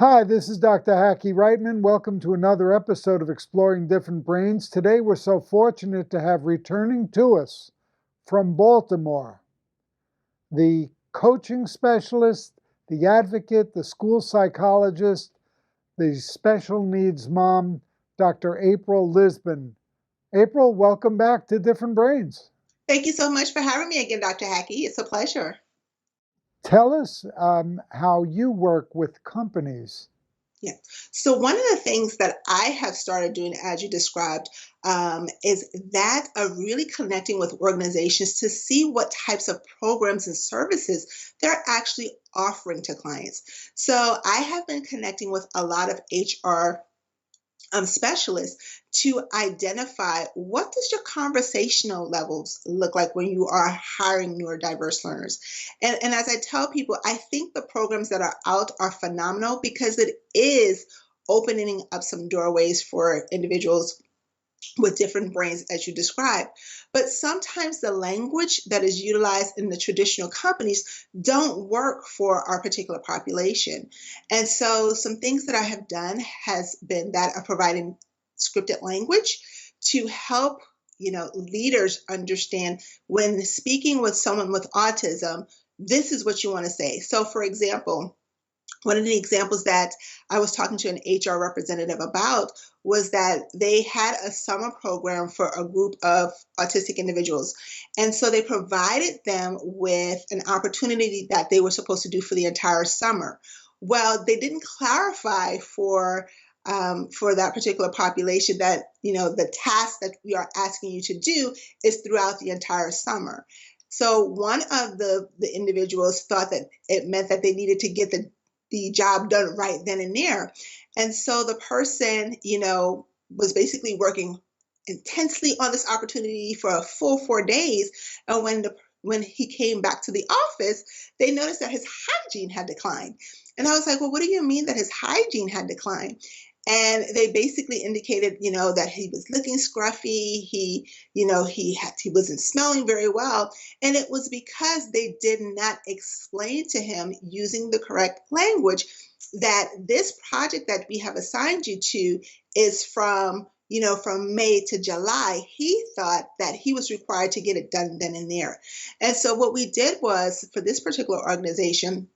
Hi, this is Dr. Hackey Reitman. Welcome to another episode of Exploring Different Brains. Today we're so fortunate to have returning to us from Baltimore, the coaching specialist, the advocate, the school psychologist, the special needs mom, Dr. April Lisbon. April, welcome back to Different Brains. Thank you so much for having me again, Dr. Hackey. It's a pleasure. Tell us how you work with companies. Yeah. So one of the things that I have started doing, as you described, is that of really connecting with organizations to see what types of programs and services they're actually offering to clients. So I have been connecting with a lot of HR specialists to identify what does your conversational levels look like when you are hiring neurodiverse learners. And as I tell people, I think the programs that are out are phenomenal because it is opening up some doorways for individuals with different brains as you described. But sometimes the language that is utilized in the traditional companies don't work for our particular population. And so some things that I have done has been that of providing scripted language to help leaders understand when speaking with someone with autism, this is what you want to say. So for example, one of the examples that I was talking to an HR representative about was that they had a summer program for a group of autistic individuals. And so they provided them with an opportunity that they were supposed to do for the entire summer. Well, they didn't clarify for that particular population that, the task that we are asking you to do is throughout the entire summer. So one of the individuals thought that it meant that they needed to get the job done right then and there. And so the person, was basically working intensely on this opportunity for a full 4 days. And when he came back to the office, they noticed that his hygiene had declined. And I was like, well, what do you mean that his hygiene had declined? And they basically indicated, that he was looking scruffy. He wasn't smelling very well. And it was because they did not explain to him using the correct language that this project that we have assigned you to is from May to July. He thought that he was required to get it done then and there. And so what we did was for this particular organization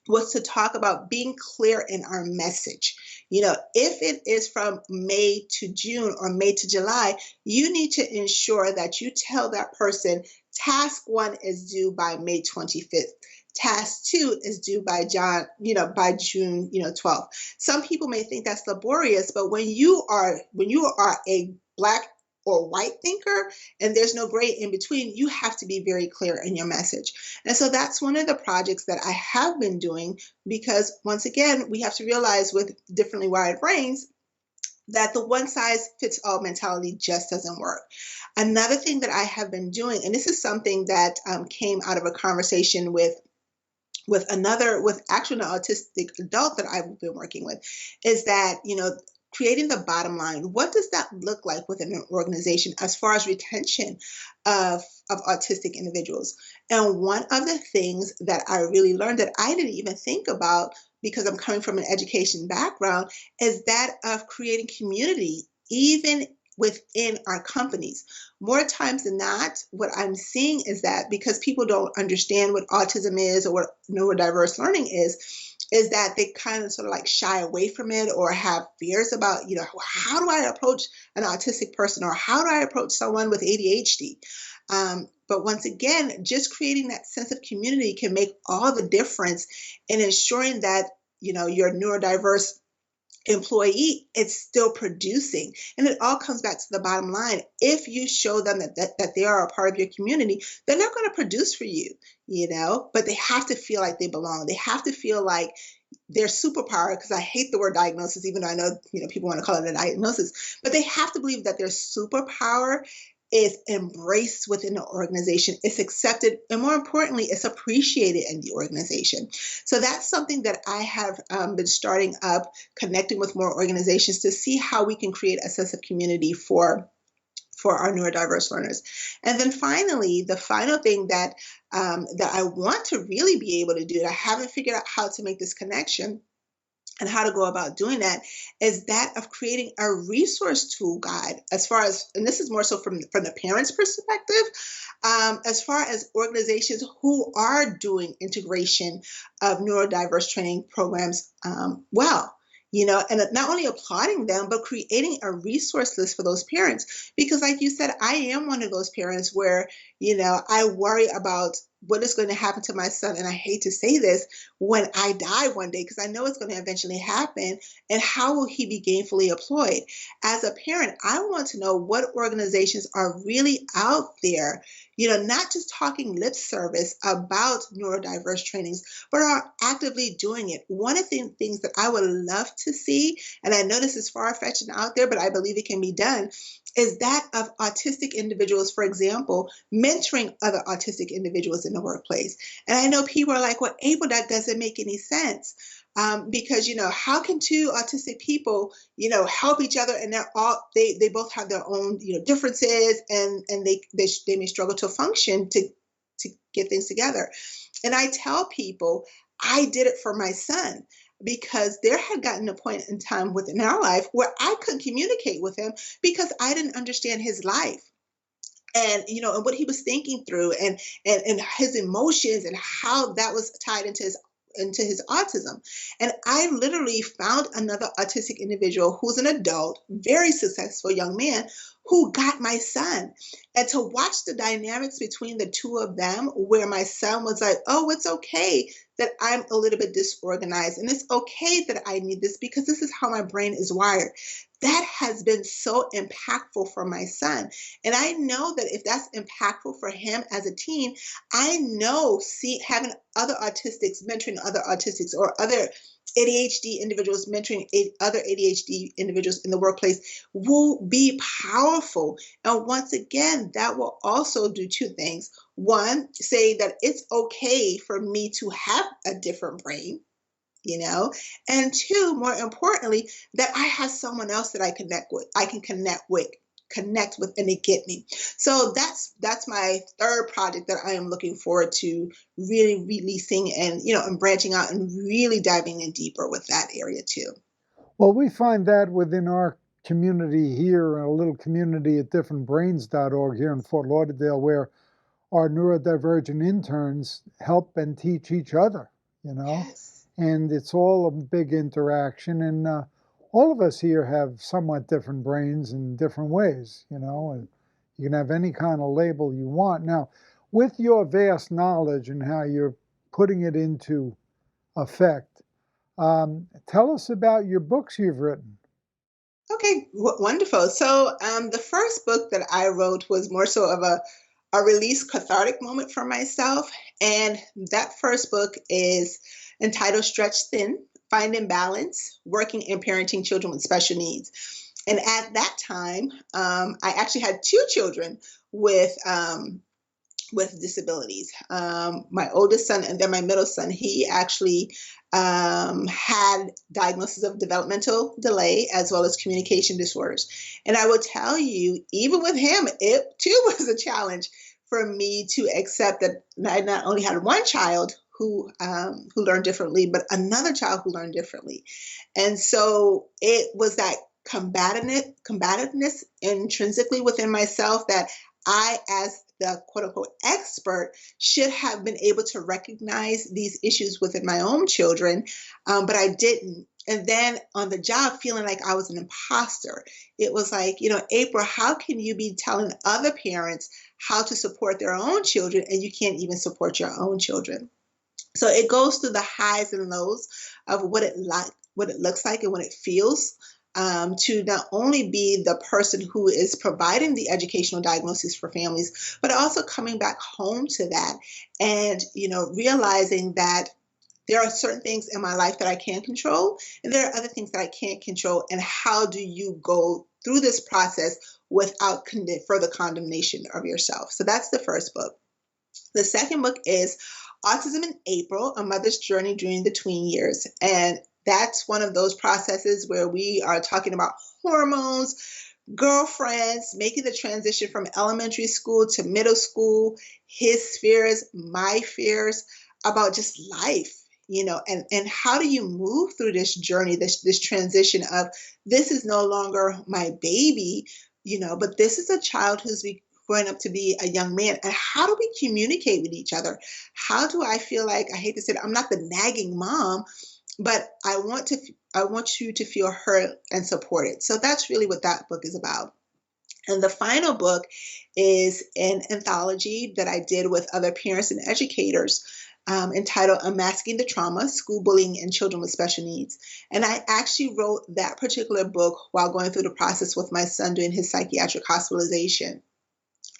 was to talk about being clear in our message. If it is from May to June or May to July, you need to ensure that you tell that person task 1 is due by May 25th. Task 2 is due by June 12th. Some people may think that's laborious, but when you are a Black or white thinker and there's no gray in between, you have to be very clear in your message. And so that's one of the projects that I have been doing because once again, we have to realize with differently wired brains that the one size fits all mentality just doesn't work. Another thing that I have been doing, and this is something that came out of a conversation with actually an autistic adult that I've been working with, is that, creating the bottom line. What does that look like within an organization as far as retention of autistic individuals? And one of the things that I really learned that I didn't even think about because I'm coming from an education background is that of creating community, even within our companies. More times than not, what I'm seeing is that because people don't understand what autism is or what neurodiverse learning is that they kind of sort of like shy away from it or have fears about, how do I approach an autistic person or how do I approach someone with ADHD? But once again, just creating that sense of community can make all the difference in ensuring that, your neurodiverse employee, it's still producing. And it all comes back to the bottom line. If you show them that they are a part of your community, they're not going to produce for you, but they have to feel like they belong. They have to feel like their superpower, because I hate the word diagnosis, even though I know, people want to call it a diagnosis, but they have to believe that their superpower is embraced within the organization, it's accepted, and more importantly, it's appreciated in the organization. So that's something that I have been starting up, connecting with more organizations to see how we can create a sense of community for our neurodiverse learners. And then finally, the final thing that I want to really be able to do, and I haven't figured out how to make this connection, and how to go about doing that is that of creating a resource tool guide as far as, and this is more so from the parents perspective, as far as organizations who are doing integration of neurodiverse training programs, well, and not only applauding them, but creating a resource list for those parents. Because like you said, I am one of those parents where, I worry about what is going to happen to my son. And I hate to say this, when I die one day, because I know it's going to eventually happen, and how will he be gainfully employed? As a parent, I want to know what organizations are really out there, not just talking lip service about neurodiverse trainings, but are actively doing it. One of the things that I would love to see, and I know this is far-fetched and out there, but I believe it can be done, is that of autistic individuals, for example, mentoring other autistic individuals in the workplace. And I know people are like, well, April, that doesn't make any sense. Because how can two autistic people help each other, and they both have their own differences, and they may struggle to function to get things together. And I tell people I did it for my son, because there had gotten a point in time within our life where I couldn't communicate with him because I didn't understand his life, and what he was thinking through, and his emotions, and how that was tied into his autism. And I literally found another autistic individual who's an adult, very successful young man, who got my son. And to watch the dynamics between the two of them, where my son was like, oh, it's okay that I'm a little bit disorganized, and it's okay that I need this because this is how my brain is wired. That has been so impactful for my son. And I know that if that's impactful for him as a teen, I know having other autistics, mentoring other autistics, or other ADHD individuals mentoring other ADHD individuals in the workplace will be powerful. And once again, that will also do two things. One, say that it's okay for me to have a different brain, and two, more importantly, that I have someone else that I can connect with, and they get me. So that's my third project that I am looking forward to really releasing, and branching out and really diving in deeper with that area too. Well, we find that within our community here, a little community at differentbrains.org here in Fort Lauderdale, where our neurodivergent interns help and teach each other, Yes. and it's all a big interaction. And all of us here have somewhat different brains in different ways, and you can have any kind of label you want. Now, with your vast knowledge and how you're putting it into effect, tell us about your books you've written. Okay, wonderful. So the first book that I wrote was more so of a release cathartic moment for myself. And that first book is entitled Stretch Thin, Finding Balance, Working and Parenting Children with Special Needs. And at that time, I actually had two children with disabilities. My oldest son and then my middle son, he actually had diagnosis of developmental delay as well as communication disorders. And I will tell you, even with him, it too was a challenge for me to accept that I not only had one child who learned differently, but another child who learned differently. And so it was that combativeness intrinsically within myself that I, as the quote unquote expert, should have been able to recognize these issues within my own children, but I didn't. And then on the job, feeling like I was an imposter. It was like, April, how can you be telling other parents how to support their own children and you can't even support your own children? So it goes through the highs and lows of what it looks like and what it feels, to not only be the person who is providing the educational diagnosis for families, but also coming back home to that and, realizing that there are certain things in my life that I can control, and there are other things that I can't control. And how do you go through this process without further condemnation of yourself? So that's the first book. The second book is Autism in April, A Mother's Journey During the Tween Years. And that's one of those processes where we are talking about hormones, girlfriends, making the transition from elementary school to middle school, his fears, my fears about just life, and how do you move through this journey, this transition of this is no longer my baby, but this is a child who's growing up to be a young man. And how do we communicate with each other? How do I feel like, I hate to say it, I'm not the nagging mom, but I want you to feel heard and supported. So that's really what that book is about. And the final book is an anthology that I did with other parents and educators, entitled Unmasking the Trauma, School Bullying and Children with Special Needs. And I actually wrote that particular book while going through the process with my son doing his psychiatric hospitalization.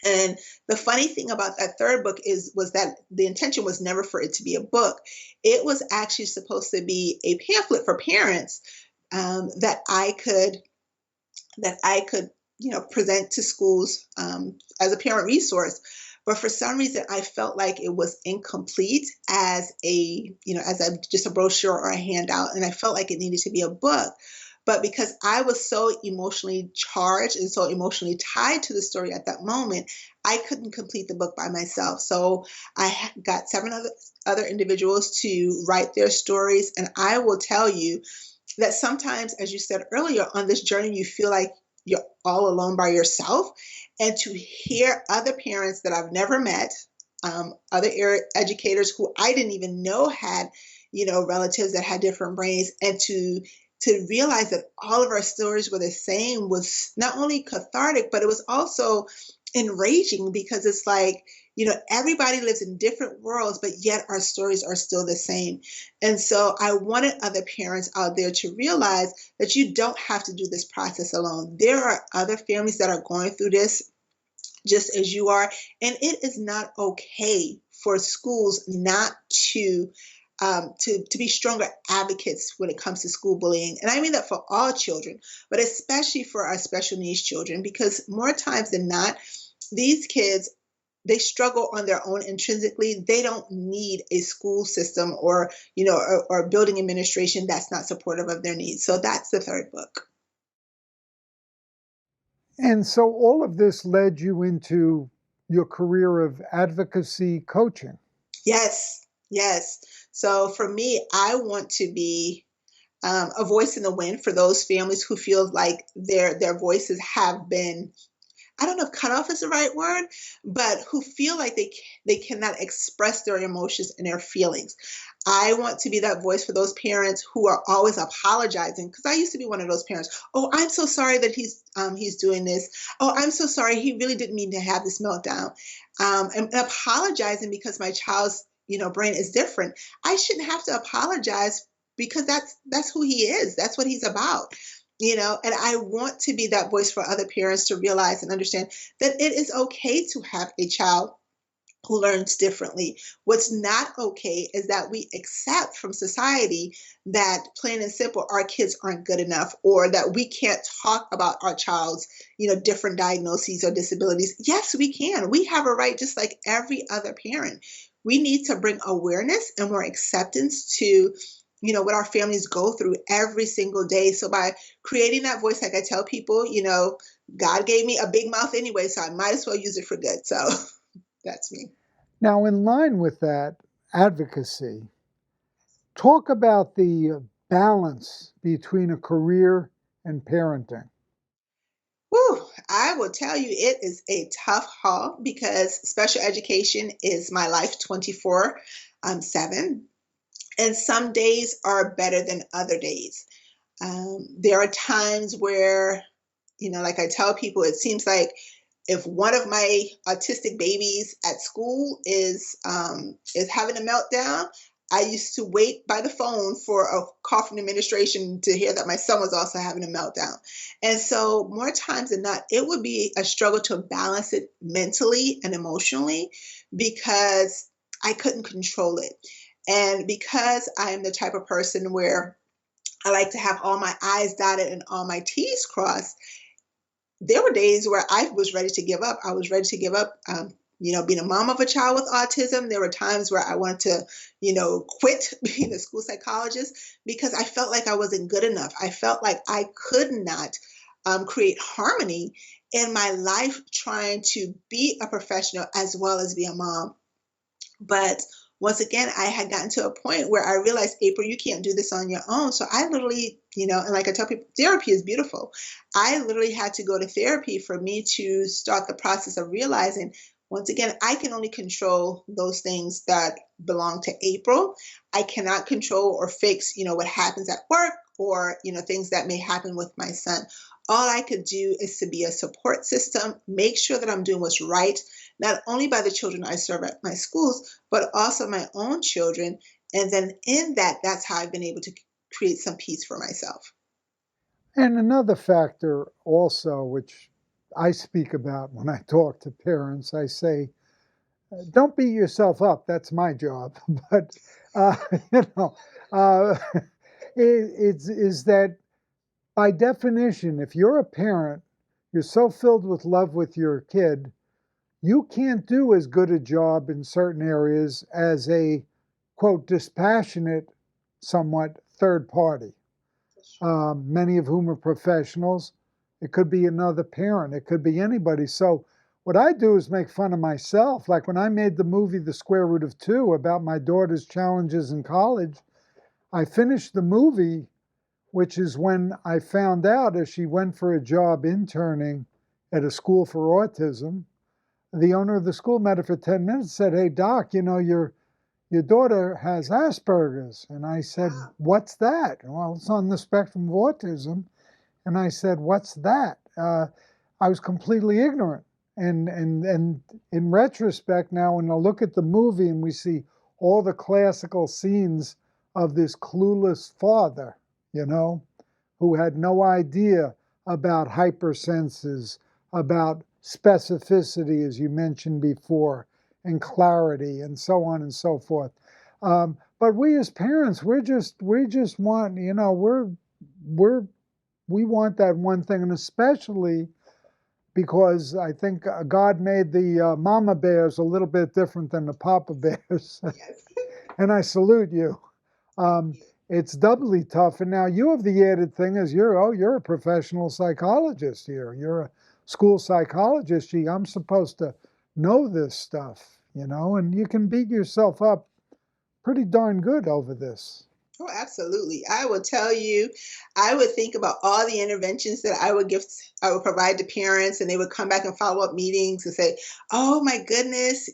And the funny thing about that third book was that the intention was never for it to be a book. It was actually supposed to be a pamphlet for parents, that I could present to schools, as a parent resource. But for some reason, I felt like it was incomplete as just a brochure or a handout, and I felt like it needed to be a book. But because I was so emotionally charged and so emotionally tied to the story at that moment, I couldn't complete the book by myself. So I got seven other individuals to write their stories. And I will tell you that sometimes, as you said earlier, on this journey, you feel like you're all alone by yourself. And to hear other parents that I've never met, other educators who I didn't even know had, relatives that had different brains, and to realize that all of our stories were the same was not only cathartic, but it was also enraging, because it's like, everybody lives in different worlds, but yet our stories are still the same. And so I wanted other parents out there to realize that you don't have to do this process alone. There are other families that are going through this just as you are. And it is not okay for schools not to be stronger advocates when it comes to school bullying. And I mean that for all children, but especially for our special needs children, because more times than not, these kids, they struggle on their own intrinsically. They don't need a school system or building administration that's not supportive of their needs. So that's the third book. And so all of this led you into your career of advocacy coaching. Yes, yes. So for me, I want to be, a voice in the wind for those families who feel like their voices have been, I don't know if cut off is the right word, but who feel like they cannot express their emotions and their feelings. I want to be that voice for those parents who are always apologizing, because I used to be one of those parents. Oh, I'm so sorry that he's doing this. Oh, I'm so sorry. He really didn't mean to have this meltdown. And apologizing because my child's brain is different. I shouldn't have to apologize, because that's who he is. That's what he's about. And I want to be that voice for other parents to realize and understand that it is okay to have a child who learns differently. What's not okay is that we accept from society that, plain and simple, our kids aren't good enough, or that we can't talk about our child's, different diagnoses or disabilities. Yes, we can. We have a right, just like every other parent. We need to bring awareness and more acceptance to what our families go through every single day. So by creating that voice, like I tell people, God gave me a big mouth anyway, so I might as well use it for good. So that's me. Now, in line with that advocacy, talk about the balance between a career and parenting. Whew, I will tell you, it is a tough haul, because special education is my life 24/7. And some days are better than other days. There are times where, like I tell people, it seems like if one of my autistic babies at school is having a meltdown, I used to wait by the phone for a call from the administration to hear that my son was also having a meltdown. And so, more times than not, it would be a struggle to balance it mentally and emotionally, because I couldn't control it. And because I am the type of person where I like to have all my I's dotted and all my T's crossed, there were days where I was ready to give up. I was ready to give up, being a mom of a child with autism. There were times where I wanted to, quit being a school psychologist, because I felt like I wasn't good enough. I felt like I could not create harmony in my life trying to be a professional as well as be a mom. But once again, I had gotten to a point where I realized, April, you can't do this on your own. So I literally, and like I tell people, therapy is beautiful. I literally had to go to therapy for me to start the process of realizing, once again, I can only control those things that belong to April. I cannot control or fix, what happens at work, or, things that may happen with my son. All I could do is to be a support system, make sure that I'm doing what's right, not only by the children I serve at my schools, but also my own children. And then in that, that's how I've been able to create some peace for myself. And another factor also, which I speak about when I talk to parents, I say, don't beat yourself up. That's my job. But, uh, you know, uh, is that by definition, if you're a parent, you're so filled with love with your kid, you can't do as good a job in certain areas as a quote dispassionate, somewhat third party, many of whom are professionals. It could be another parent, it could be anybody. So, what I do is make fun of myself. Like when I made the movie The Square Root of Two about my daughter's challenges in college, I finished the movie, which is when I found out as she went for a job interning at a school for autism. The owner of the school met her for 10 minutes and said, "Hey, doc, your daughter has Asperger's." And I said, "What's that?" "Well, it's on the spectrum of autism." And I said, "What's that?" I was completely ignorant. And in retrospect, now when I look at the movie and we see all the classical scenes of this clueless father, you know, who had no idea about hypersenses, about specificity, as you mentioned before, and clarity, and so on and so forth. But we as parents, we just want, we're we want that one thing, and especially because I think God made the mama bears a little bit different than the papa bears, Yes. and I salute you. Um, it's doubly tough, and now you have the added thing is you're a professional psychologist here. You're a school psychologist. Gee, I'm supposed to know this stuff, and you can beat yourself up pretty darn good over this. Oh, absolutely. I will tell you, I would think about all the interventions that I would provide to parents, and they would come back and follow up meetings and say, "Oh my goodness,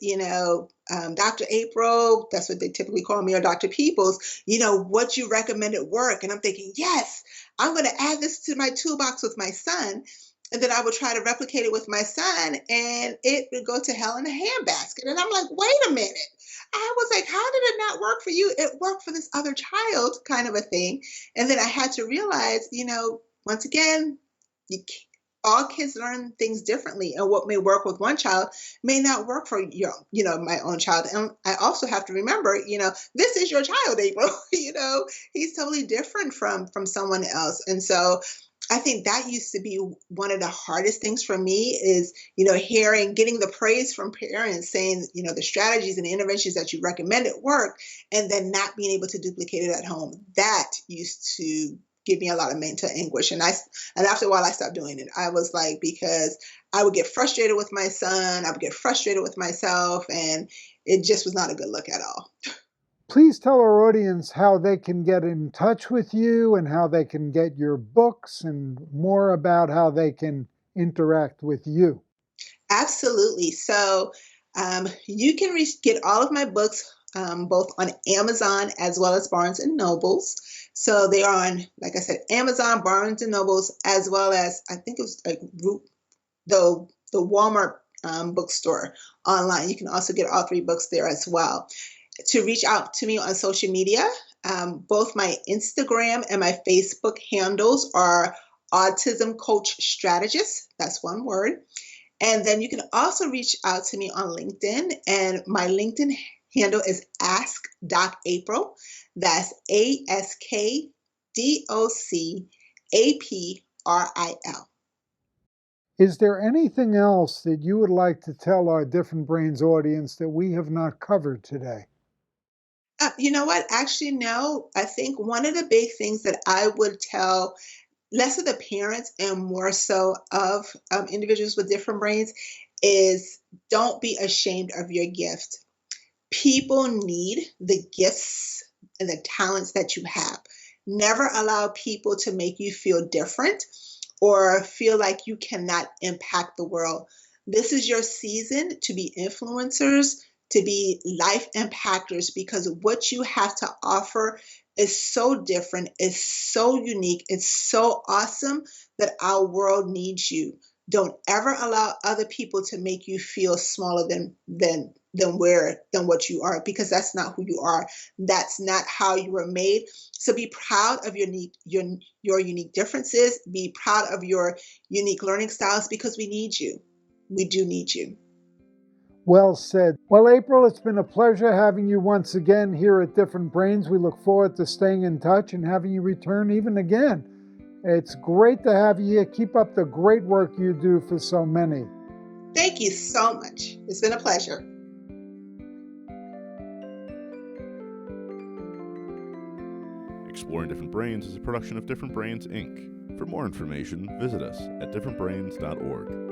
Dr. April," that's what they typically call me, or Dr. Peoples, what you recommend at work. And I'm thinking, yes, I'm going to add this to my toolbox with my son. And then I would try to replicate it with my son, and it would go to hell in a handbasket. And I'm like, wait a minute. I was like, how did it not work for you? It worked for this other child, kind of a thing. And then I had to realize, once again, all kids learn things differently, and what may work with one child may not work for my own child. And I also have to remember, this is your child, April. He's totally different from someone else. And so I think that used to be one of the hardest things for me is, getting the praise from parents saying, the strategies and the interventions that you recommend at work, and then not being able to duplicate it at home. That used to give me a lot of mental anguish. And after a while, I stopped doing it. I was like, because I would get frustrated with my son, I would get frustrated with myself, and it just was not a good look at all. Please tell our audience how they can get in touch with you and how they can get your books and more about how they can interact with you. Absolutely. So you can get all of my books both on Amazon as well as Barnes and Nobles. So they are on, like I said, Amazon, Barnes and Nobles, as well as I think it was like the Walmart bookstore online. You can also get all three books there as well. To reach out to me on social media, both my Instagram and my Facebook handles are Autism Coach Strategist. That's one word. And then you can also reach out to me on LinkedIn, and my LinkedIn handle is Ask Doc April. That's AskDocApril. Is there anything else that you would like to tell our Different Brains audience that we have not covered today? You know what? Actually, no. I think one of the big things that I would tell less of the parents and more so of individuals with different brains is don't be ashamed of your gift. People need the gifts and the talents that you have. Never allow people to make you feel different or feel like you cannot impact the world. This is your season to be influencers, to be life impactors, because what you have to offer is so different, it's so unique, it's so awesome that our world needs you. Don't ever allow other people to make you feel smaller than what you are, because that's not who you are. That's not how you were made. So be proud of your unique differences. Be proud of your unique learning styles, because we need you. We do need you. Well said. Well, April, it's been a pleasure having you once again here at Different Brains. We look forward to staying in touch and having you return even again. It's great to have you here. Keep up the great work you do for so many. Thank you so much. It's been a pleasure. Exploring Different Brains is a production of Different Brains, Inc. For more information, visit us at differentbrains.org.